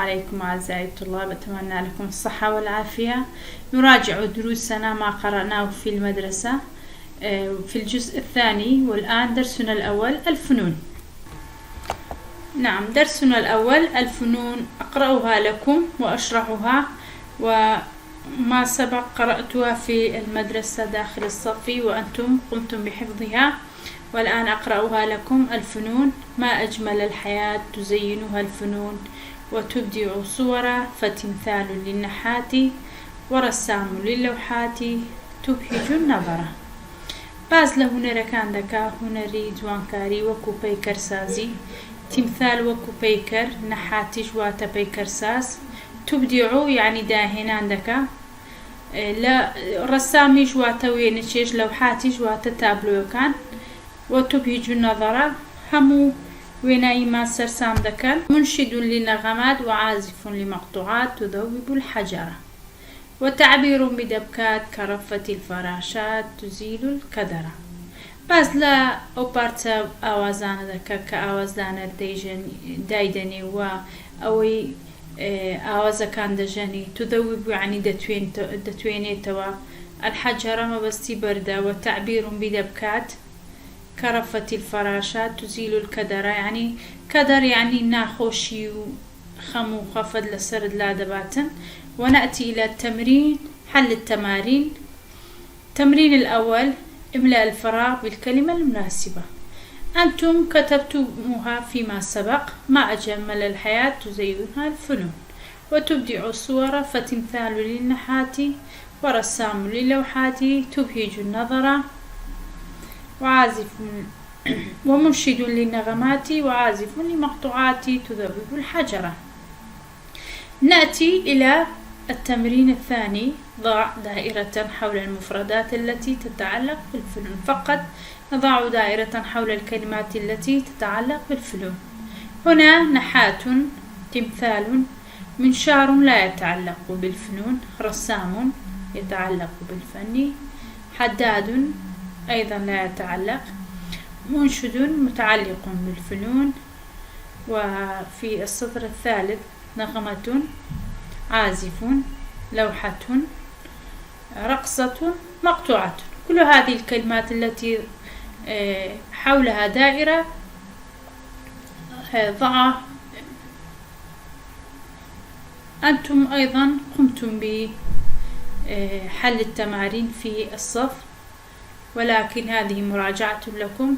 عليكم أعزائي الطلاب، أتمنى لكم الصحة والعافية. نراجع دروسنا ما قرأناه في المدرسة في الجزء الثاني، والآن درسنا الأول الفنون. نعم، درسنا الأول الفنون، أقرأها لكم وأشرحها، وما سبق قرأتها في المدرسة داخل الصف وأنتم قمتم بحفظها، والآن أقرأها لكم. الفنون: ما أجمل الحياة تزينها الفنون، وتبدع صورا، فتمثال للنحات ورسام للوحات تبهج النظر. باز له هنركان دكا هنري جوانكاري وكو بيكر سازي، تمثال وكو بيكر، نحاتي جواتا بيكر ساز، تبدع يعني داهنان دكا، لا رسامي جواتا وينشيش، لوحاتي جواتا تابلو كان، وتبهج النظر همو ويناي ما سرسام دكان. منشد للنغمات وعازف لمقطوعات تذوب الحجرة، وتعبير بدبكات كرفة الفراشات تزيل الكدرة. باز لا أوبارتا آوازان دكا كآوازان دايدني وأوي آوازا كان دجاني، تذوب يعني دتويني توا الحجرة مبستي بردة، وتعبير بدبكات كرفة الفراشات تزيل الكدرة، يعني كدر يعني ناخوشي وخمو خفض لسرد لا دباتن. ونأتي إلى التمرين، حل التمارين. التمرين الأول: املأ الفراغ بالكلمة المناسبة. أنتم كتبتموها فيما سبق: ما أجمل الحياة تزينها الفنون، وتبدع الصور، فتمثال للنحات ورسام للوحات تبهج النظر، وعازف ومنشد للنغمات وعازف لمقطوعات تذوب الحجرة. نأتي إلى التمرين الثاني: ضع دائرة حول المفردات التي تتعلق بالفنون. فقط نضع دائرة حول الكلمات التي تتعلق بالفنون. هنا نحات، تمثال، منشار لا يتعلق بالفنون، رسام يتعلق بالفن، حداد أيضا لا يتعلق، منشد متعلق بالفنون. وفي السطر الثالث: نغمة، عازف، لوحة، رقصة، مقطوعة. كل هذه الكلمات التي حولها دائرة ضع. أنتم أيضا قمتم بحل التمارين في الصف، ولكن هذه مراجعة لكم